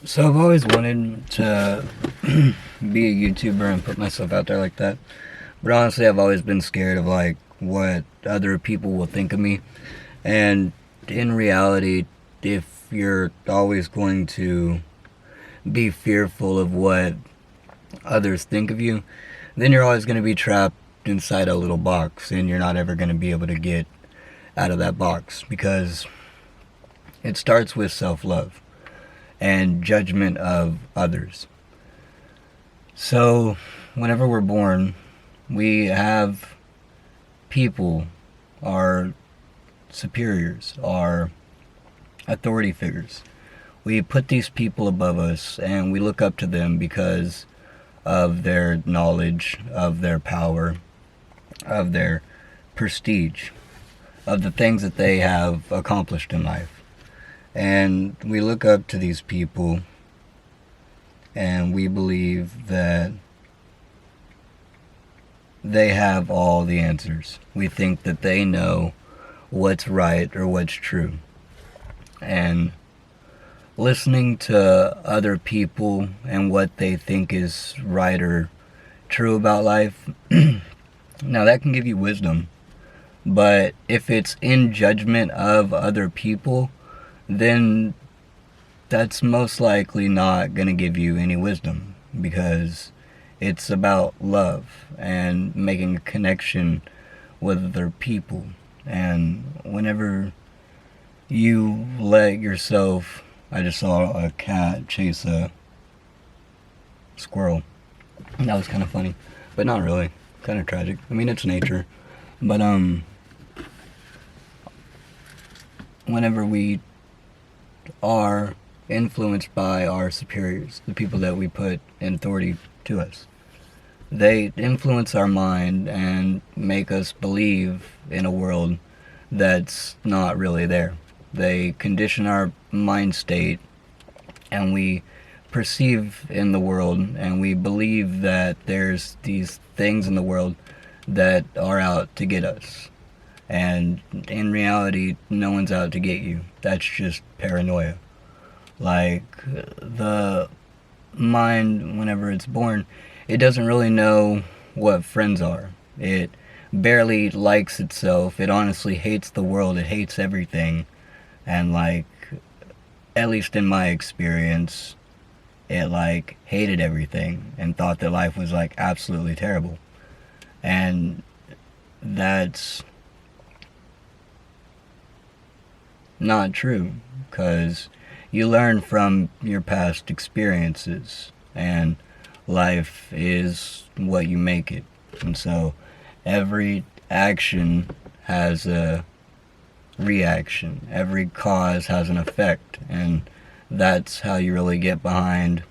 So I've always wanted to be a YouTuber and put myself out there like that. But honestly, I've always been scared of like what other people will think of me. And in reality, if you're always going to be fearful of what others think of you, then you're always going to be trapped inside a little box and you're not ever going to be able to get out of that box because it starts with self-love and judgment of others. So, whenever we're born, we have people, our superiors, our authority figures. We put these people above us and we look up to them because of their knowledge, of their power, of their prestige, of the things that they have accomplished in life. And we look up to these people and we believe that they have all the answers. We think that they know what's right or what's true. And listening to other people and what they think is right or true about life, now that can give you wisdom. But if it's in judgment of other people, then that's most likely not going to give you any wisdom because it's about love and making a connection with other people. And whenever you let yourself, I just saw a cat chase a squirrel. That was kind of funny, but not really. Kind of tragic. I mean, it's nature. But whenever we are influenced by our superiors, the people that we put in authority to us, they influence our mind and make us believe in a world that's not really there. They condition our mind state and we perceive in the world and we believe that there's these things in the world that are out to get us. And in reality, no one's out to get you. That's just paranoia. Like, the mind, whenever it's born, it doesn't really know what friends are. It barely likes itself. It honestly hates the world. It hates everything. And, like, at least in my experience, it, like, hated everything and thought that life was, like, absolutely terrible. And that's not true, because you learn from your past experiences, and life is what you make it. And so every action has a reaction, every cause has an effect, and that's how you really get behind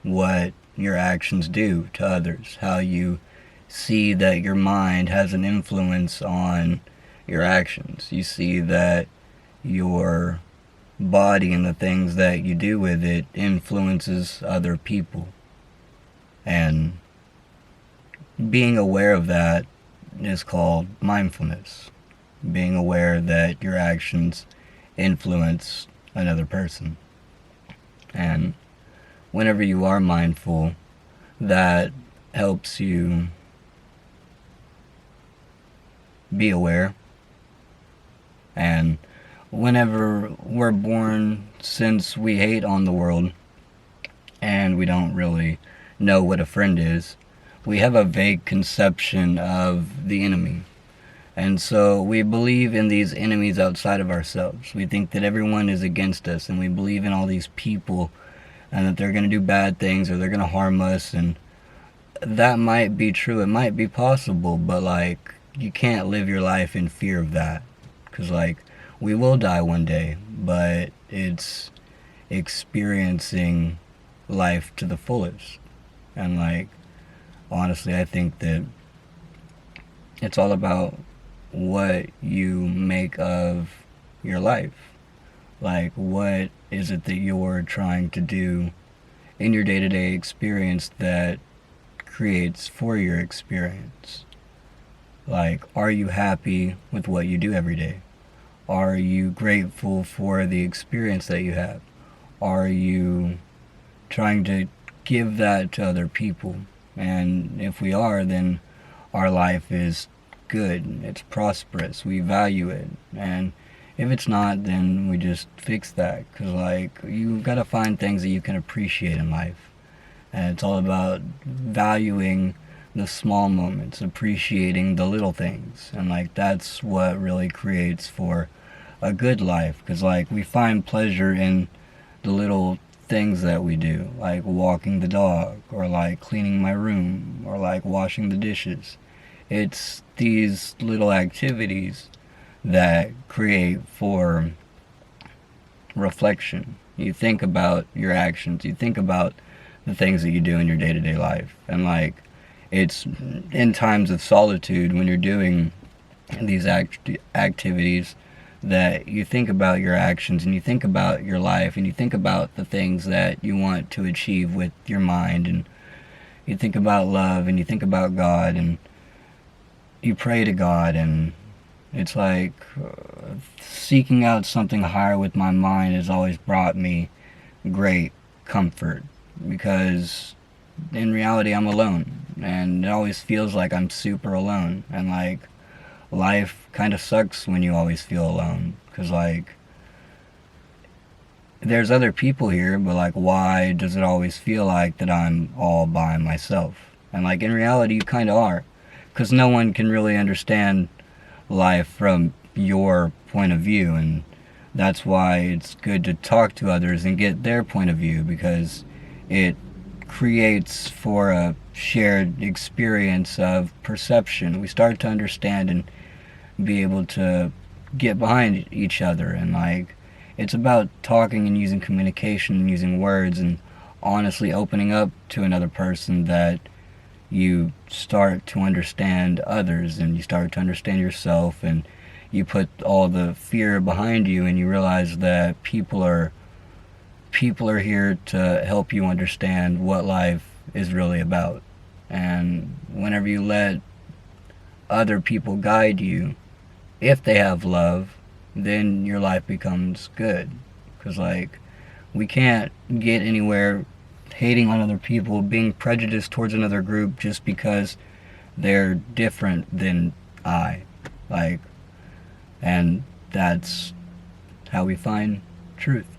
what your actions do to others, how you see that your mind has an influence on your actions. You see that your body and the things that you do with it influences other people. And being aware of that is called mindfulness. Being aware that your actions influence another person. And whenever you are mindful, that helps you be aware. And whenever we're born, since we hate on the world and we don't really know what a friend is, we have a vague conception of the enemy. And so we believe in these enemies outside of ourselves. We think that everyone is against us, and we believe in all these people and that they're going to do bad things or they're going to harm us. And that might be true. It might be possible, but like, you can't live your life in fear of that. Because like, we will die one day, but it's experiencing life to the fullest. And like, honestly, I think that it's all about what you make of your life. Like, what is it that you're trying to do in your day-to-day experience that creates for your experience? Like, are you happy with what you do every day? Are you grateful for the experience that you have? Are you trying to give that to other people. And if we are, then our life is good, it's prosperous, we value it. And if it's not, then we just fix that. Because, like, you gotta find things that you can appreciate in life. And it's all about valuing the small moments, appreciating the little things. And, like, that's what really creates for a good life. Because, like, we find pleasure in the little things that we do, like walking the dog, or like cleaning my room, or like washing the dishes. It's these little activities that create for reflection. You think about your actions, you think about the things that you do in your day-to-day life. And like, it's in times of solitude when you're doing these activities that you think about your actions, and you think about your life, and you think about the things that you want to achieve with your mind, and you think about love, and you think about God, and you pray to God. And it's like seeking out something higher with my mind has always brought me great comfort, because in reality I'm alone, and it always feels like I'm super alone. And like, life kind of sucks when you always feel alone, because like, there's other people here, but like, why does it always feel like that I'm all by myself? And like, in reality you kind of are, because no one can really understand life from your point of view. And that's why it's good to talk to others and get their point of view, because it creates for a shared experience of perception. We start to understand and be able to get behind each other. And like, it's about talking and using communication and using words and honestly opening up to another person, that you start to understand others, and you start to understand yourself, and you put all the fear behind you, and you realize that people are here to help you understand what life is really about. And whenever you let other people guide you, if they have love, then your life becomes good. Because like, we can't get anywhere hating on other people, being prejudiced towards another group just because they're different than I. Like, and that's how we find truth.